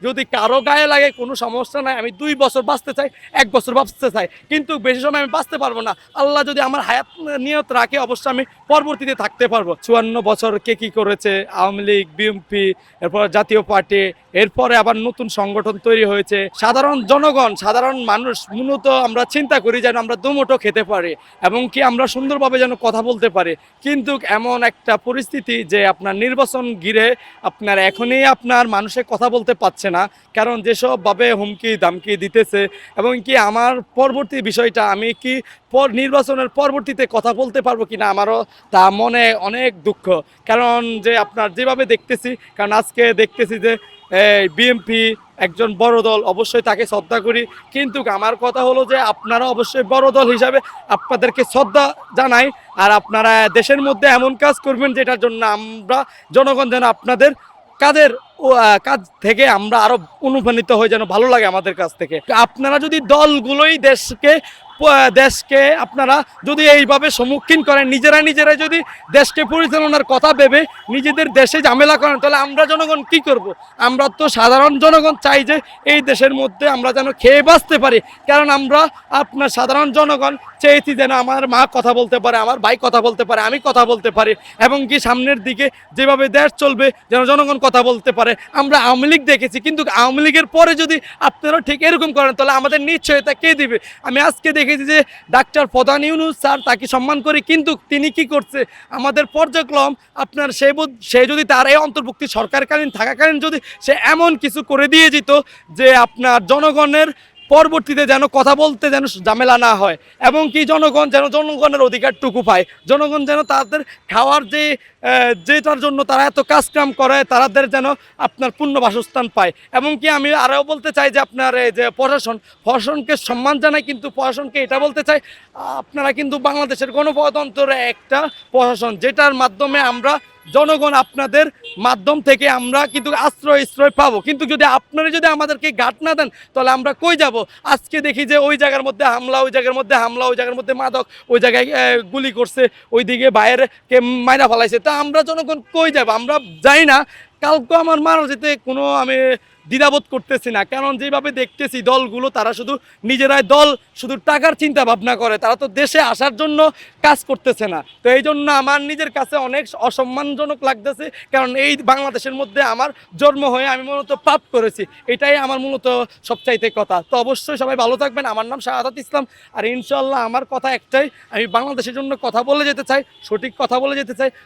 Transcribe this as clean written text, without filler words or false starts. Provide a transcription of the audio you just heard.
যদি কারো গায়ে লাগে কোনো সমস্যা নাই, আমি 2 বছর বাঁচতে চাই, 1 বছর বাঁচতে চাই, কিন্তু বেশি সময় আমি বাঁচতে পারবো না। আল্লাহ যদি আমার হায়াত নিয়ত রাখে অবশ্যই আমি পরবর্তীতে থাকতে পারবো। 54 বছর কে কি করেছে, আওয়ামী লীগ, বিএনপি, এরপর জাতীয় পার্টি, এরপরে আবার নতুন সংগঠন তৈরি হয়েছে। সাধারণ জনগণ, সাধারণ মানুষ মূলত আমরা চিন্তা করি যেন আমরা দুমুঠো খেতে পারি এবং কি আমরা সুন্দরভাবে যেন কথা বলতে পারি। কিন্তু এমন একটা পরিস্থিতি যে আপনার নির্বাচন ঘিরে আপনার এখনই আপনার মানুষে কথা বলতে পারছে না, কারণ যেসবভাবে হুমকি দামকি দিতেছে এবং কি আমার পরবর্তী বিষয়টা আমি কি নির্বাচনের পরবর্তীতে কথা বলতে পারবো কিনা আমারও তা মনে অনেক দুঃখ। কারণ যে আপনার যেভাবে দেখতেছি, কারণ আজকে দেখতেছি যে বিএনপি একজন বড় দল, অবশ্যই তাকে শ্রদ্ধা করি, কিন্তু আমার কথা হলো যে আপনারা অবশ্যই বড় দল হিসাবে আপনাদেরকে শ্রদ্ধা জানাই। আর আপনারা দেশের মধ্যে এমন কাজ করবেন যেটার জন্য আমরা জনগণ যেন আপনাদের কাজের কাজ থেকে আমরা আরো অনুপ্রাণিত হই, যেন ভালো লাগে আমাদের কাছ থেকে। আপনারা যদি দলগুলোই দেশকে আপনারা যদি এইভাবে সম্মুখীন করেন, নিজেরাই যদি দেশকে পরিচালনার কথা ভেবে নিজেদের দেশে ঝামেলা করেন, তাহলে আমরা জনগণ কি করব? আমরা তো সাধারণ জনগণ চাই যে এই দেশের মধ্যে আমরা যেন খেয়ে বাঁচতে পারি, কারণ আমরা আপনার সাধারণ জনগণ চেয়েছি যেন আমার মা কথা বলতে পারে, আমার ভাই কথা বলতে পারে, আমি কথা বলতে পারি, এবং কি সামনের দিকে যেভাবে দেশ চলবে যেন জনগণ কথা বলতে পারে। আমরা আওয়ামী লীগ দেখেছি, কিন্তু আওয়ামী লীগের পরে যদি আপনারা ঠিক এরকম করেন তাহলে আমাদের নিশ্চয়তা কে দিবে? আমি আজকে দেখেছি যে ডাক্তার প্রধান ইউনূস স্যার, তাকে সম্মান করি, কিন্তু তিনি কি করছে আমাদের পর্যায়ক্রম আপনার সে যদি তার এই অন্তর্ভুক্তি সরকারকালীন থাকাকালীন যদি সে এমন কিছু করে দিয়ে যেত যে আপনার জনগণের পরবর্তীতে যেন কথা বলতে যেন ঝামেলা না হয়, এবং কি জনগণ যেন জনগণের অধিকারটুকু পায়, জনগণ যেন তাদের খাওয়ার যেটার জন্য তারা এত কাজকাম করে তাদের যেন আপনার পূর্ণ বাসস্থান পায়। এবং কি আমি আরও বলতে চাই যে আপনার এই যে প্রশাসনকে সম্মান জানাই, কিন্তু প্রশাসনকে এটা বলতে চাই আপনারা কিন্তু বাংলাদেশের গণপ্রজাতন্ত্রের একটা প্রশাসন, যেটার মাধ্যমে আমরা জনগণ আপনাদের মাধ্যম থেকে আমরা কিন্তু আশ্রয় পাবো, কিন্তু যদি আপনারা যদি আমাদেরকে গাট না দেন তাহলে আমরা কই যাব? আজকে দেখি যে ওই জায়গার মধ্যে হামলা, ওই জায়গার মধ্যে হামলা, ওই জায়গার মধ্যে মাদক, ওই জায়গায় গুলি করছে, ওইদিকে বাইরেকে মাইরা ফেলাইছে, তা আমরা জনগণ কই যাব? আমরা যাই না। কালকে আমার মারা যেতে কোনো আমি দ্বিধাবোধ করতেছি না, কারণ যেভাবে দেখতেছি দলগুলো তারা শুধু নিজেরাই দল, শুধু টাকার চিন্তা ভাবনা করে, তারা তো দেশে আসার জন্য কাজ করতেছে না। তো এই জন্য আমার নিজের কাছে অনেক অসম্মানজনক লাগতেছে, কারণ এই বাংলাদেশের মধ্যে আমার জন্ম হয়ে আমি মূলত পাপ করেছি, এটাই আমার মূলত সবচাইতে কথা। তো অবশ্যই সবাই ভালো থাকবেন। আমার নাম শাহাদাত ইসলাম, আর ইনশাল্লাহ আমার কথা একটাই, আমি বাংলাদেশের জন্য কথা বলে যেতে চাই, সঠিক কথা বলে যেতে চাই।